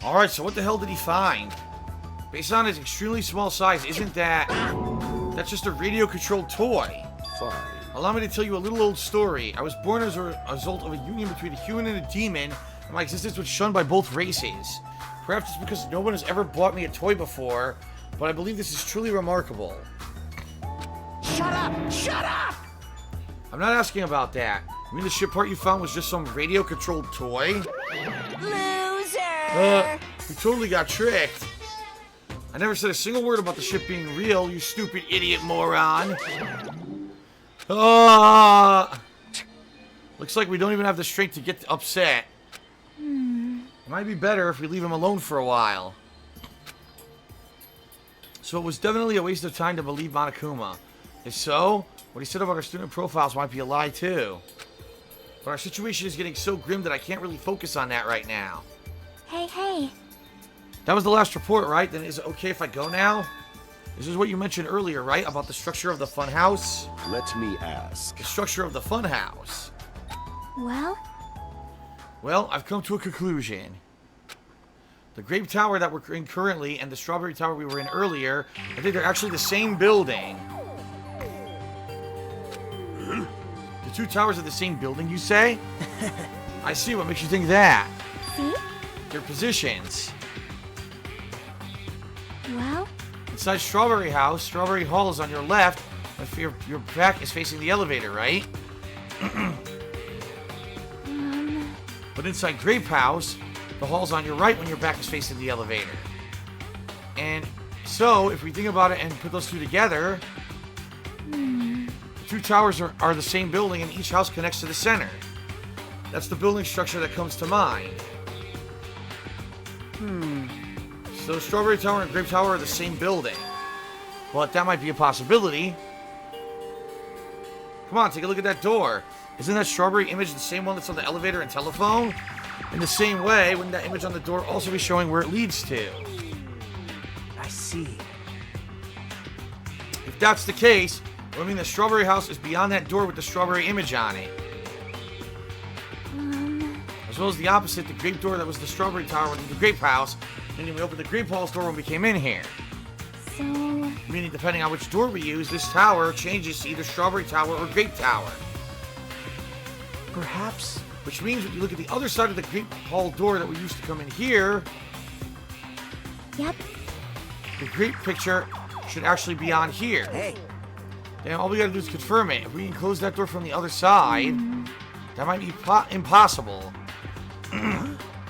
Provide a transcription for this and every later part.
Alright, so what the hell did he find? Based on its extremely small size, isn't that... That's just a radio-controlled toy. Fine. Allow me to tell you a little old story. I was born as a result of a union between a human and a demon, and my existence was shunned by both races. Perhaps it's because no one has ever bought me a toy before, but I believe this is truly remarkable. Shut up! Shut up! I'm not asking about that. You mean the ship part you found was just some radio-controlled toy? Loser! We totally got tricked. I never said a single word about the ship being real, you stupid idiot moron. Looks like we don't even have the strength to get upset. It might be better if we leave him alone for a while. So it was definitely a waste of time to believe Monokuma. If so, what he said about our student profiles might be a lie too. But our situation is getting so grim that I can't really focus on that right now. Hey. That was the last report, right? Then is it okay if I go now? This is what you mentioned earlier, right? About the structure of the funhouse? Let me ask. The structure of the funhouse. Well? Well, I've come to a conclusion. The Grape Tower that we're in currently and the Strawberry Tower we were in earlier, I think they're actually the same building. The two towers are the same building, you say? I see. What makes you think that? See? Their positions. Well? Inside Strawberry House, Strawberry Hall is on your left, if your back is facing the elevator, right? But inside Grape House, the hall's on your right when your back is facing the elevator. And so, if we think about it and put those two together, the two towers are the same building and each house connects to the center. That's the building structure that comes to mind. So Strawberry Tower and Grape Tower are the same building. But that might be a possibility. Come on, take a look at that door. Isn't that strawberry image the same one that's on the elevator and telephone? In the same way, wouldn't that image on the door also be showing where it leads to? I see. If that's the case, it would mean the Strawberry House is beyond that door with the strawberry image on it. As well as the opposite, the grape door that was the Strawberry Tower with the Grape House, meaning we opened the Grape Hall's door when we came in here. So... Meaning depending on which door we use, this tower changes to either Strawberry Tower or Grape Tower. Perhaps. Which means when you look at the other side of the Grape Hall door that we used to come in here, Yep. the grape picture should actually be on here. Hey. Then all we gotta do is confirm it. If we can close that door from the other side, that might be impossible.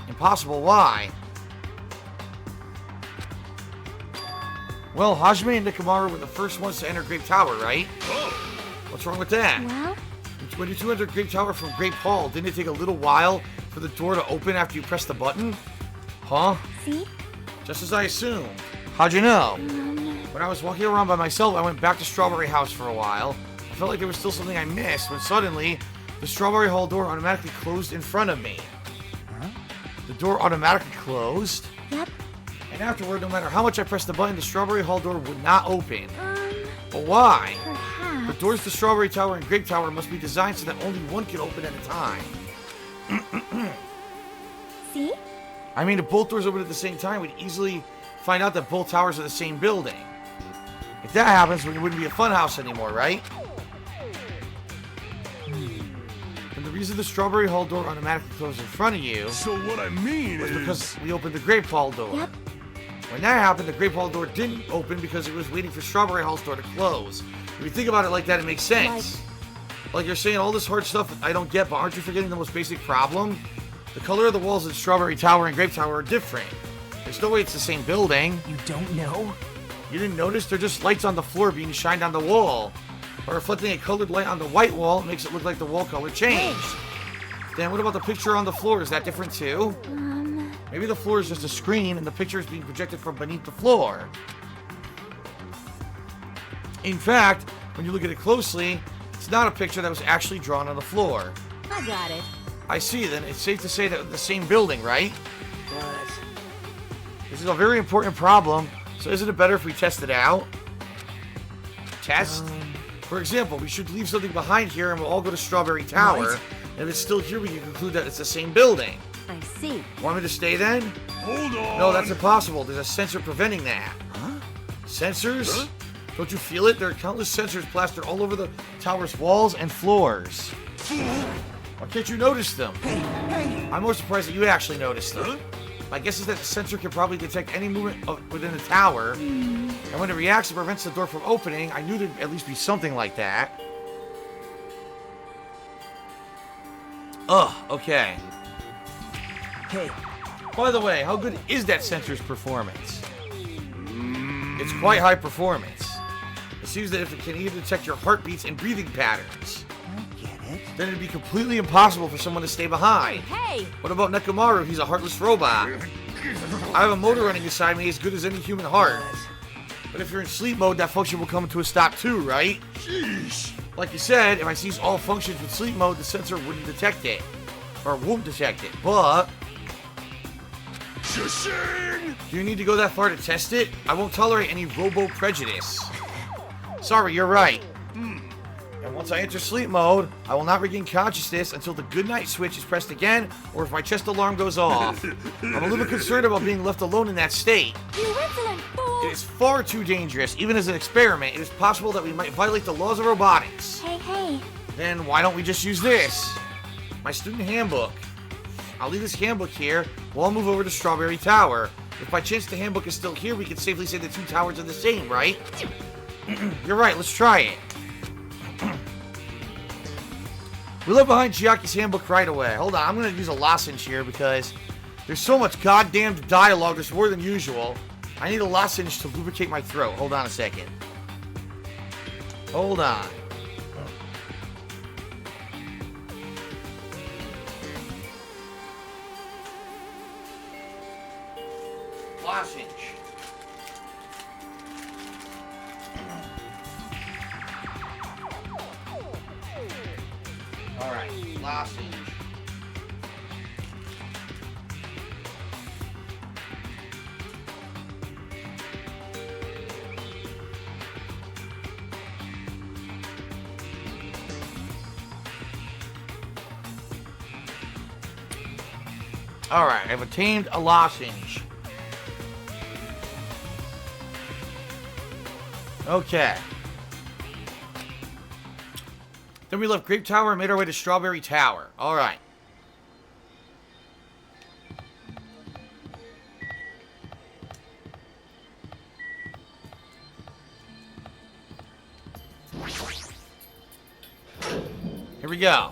Impossible, why? Well, Hajime and Nikamara were the first ones to enter Grape Tower, right? What's wrong with that? Well? When you two entered Grape Tower from Grape Hall, didn't it take a little while for the door to open after you pressed the button? Huh? See? Just as I assumed. How'd you know? When I was walking around by myself, I went back to Strawberry House for a while. I felt like there was still something I missed when suddenly, the Strawberry Hall door automatically closed in front of me. Huh? The door automatically closed. Yep. And afterward, no matter how much I pressed the button, the Strawberry Hall door would not open. But why? Perhaps. The doors to Strawberry Tower and Grape Tower must be designed so that only one can open at a time. See? I mean, if both doors open at the same time, we'd easily find out that both towers are the same building. If that happens, then it wouldn't be a funhouse anymore, right? And the reason the Strawberry Hall door automatically closed in front of you So what I mean was is... because we opened the Grape Hall door. Yep. When that happened, the Grape Hall door didn't open because it was waiting for Strawberry Hall's door to close. If you think about it like that, it makes sense. Like you're saying all this hard stuff that I don't get, but aren't you forgetting the most basic problem? The color of the walls in Strawberry Tower and Grape Tower are different. There's no way it's the same building. You don't know? You didn't notice? They're just lights on the floor being shined on the wall. Or reflecting a colored light on the white wall makes it look like the wall color changed. Then what about the picture on the floor? Is that different too? Maybe the floor is just a screen and the picture is being projected from beneath the floor. In fact, when you look at it closely, it's not a picture that was actually drawn on the floor. I got it. I see, then it's safe to say that the same building, right? But... This is a very important problem, so isn't it better if we test it out? Test? For example, we should leave something behind here and we'll all go to Strawberry Tower. Right. And if it's still here, we can conclude that it's the same building. I see. Want me to stay then? Hold on. No, that's impossible. There's a sensor preventing that. Huh? Sensors? Huh? Don't you feel it? There are countless sensors plastered all over the tower's walls and floors. Why can't you notice them? Hey! I'm more surprised that you actually noticed them. My guess is that the sensor can probably detect any movement within the tower. And when it reacts, it prevents the door from opening. I knew there'd at least be something like that. Ugh, okay. Hey, By the way, how good is that sensor's performance? It's quite high performance. It seems that if it can even detect your heartbeats and breathing patterns, I get it. then it'd be completely impossible for someone to stay behind. Hey! What about Nekomaru? He's a heartless robot. I have a motor running inside me as good as any human heart. But if you're in sleep mode, that function will come to a stop too, right? Sheesh. Like you said, if I cease all functions with sleep mode, the sensor wouldn't detect it. Or won't detect it. But Shishing. do you need to go that far to test it? I won't tolerate any robo-prejudice. Sorry, you're right. And once I enter sleep mode, I will not regain consciousness until the goodnight switch is pressed again, or if my chest alarm goes off. I'm a little concerned about being left alone in that state. You insolent fool! It is far too dangerous. Even as an experiment, it is possible that we might violate the laws of robotics. Hey! Then why don't we just use this? My student handbook. I'll leave this handbook here while I'll move over to Strawberry Tower. If by chance the handbook is still here, we can safely say the two towers are the same, right? You're right, let's try it. We left behind Chiaki's handbook right away. Hold on, I'm going to use a lozenge here because there's so much goddamn dialogue. There's more than usual. I need a lozenge to lubricate my throat. Hold on a second. Hold on. Lozenge. Alright, lozenge. Alright, I've attained a lozenge. Okay. Then we left Grape Tower and made our way to Strawberry Tower. Alright. Here we go.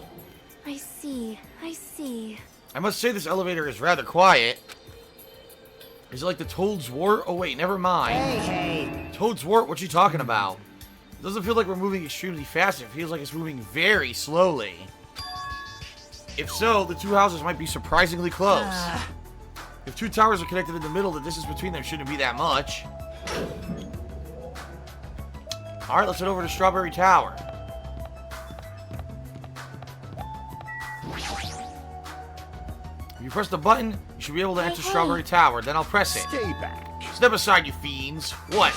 I see. I see. I must say this elevator is rather quiet. Is it like the Toad's Wart? Oh wait, never mind. Hey! Toad's Wart, what you talking about? It doesn't feel like we're moving extremely fast. It feels like it's moving very slowly. If so, the two houses might be surprisingly close. If two towers are connected in the middle, the distance between them shouldn't be that much. Alright, let's head over to Strawberry Tower. If you press the button, you should be able to enter Hey. Strawberry Tower. Then I'll press it. Stay back. Step aside, you fiends. What?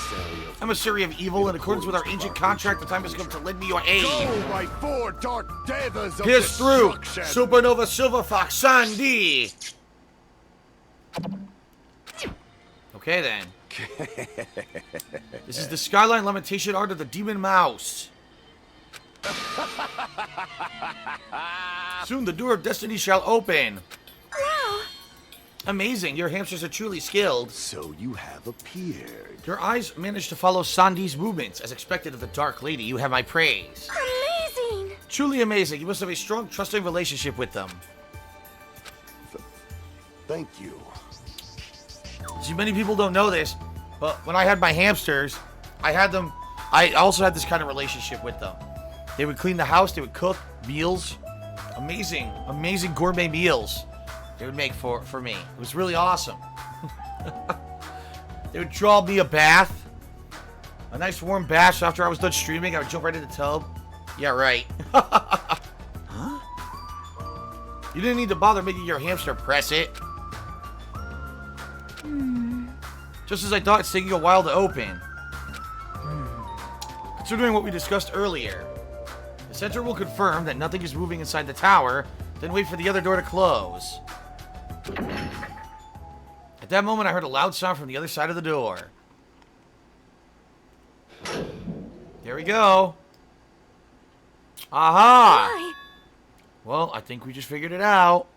Emissary of evil, in accordance with our ancient contract, the time has come to lend me your aid. Go, my four dark devas of Pierce through! destruction. Supernova Silver Fox Sandy! Okay then. This is the Skyline Lamentation Art of the Demon Mouse. Soon the door of destiny shall open. Wow! Amazing, your hamsters are truly skilled. So you have appeared. Your eyes managed to follow Sandy's movements. As expected of the Dark Lady, you have my praise. Amazing! Truly amazing. You must have a strong, trusting relationship with them. Thank you. See, many people don't know this, but when I had my hamsters, I also had this kind of relationship with them. They would clean the house, they would cook meals. Amazing, amazing gourmet meals they would make for me. It was really awesome. They would draw me a bath. A nice warm bath, so after I was done streaming, I would jump right in the tub. Yeah, right. Huh? You didn't need to bother making your hamster press it. Just as I thought, it's taking a while to open. Considering what we discussed earlier, the center will confirm that nothing is moving inside the tower, then wait for the other door to close. that moment, I heard a loud sound from the other side of the door. There we go. Aha! Why? Well, I think we just figured it out.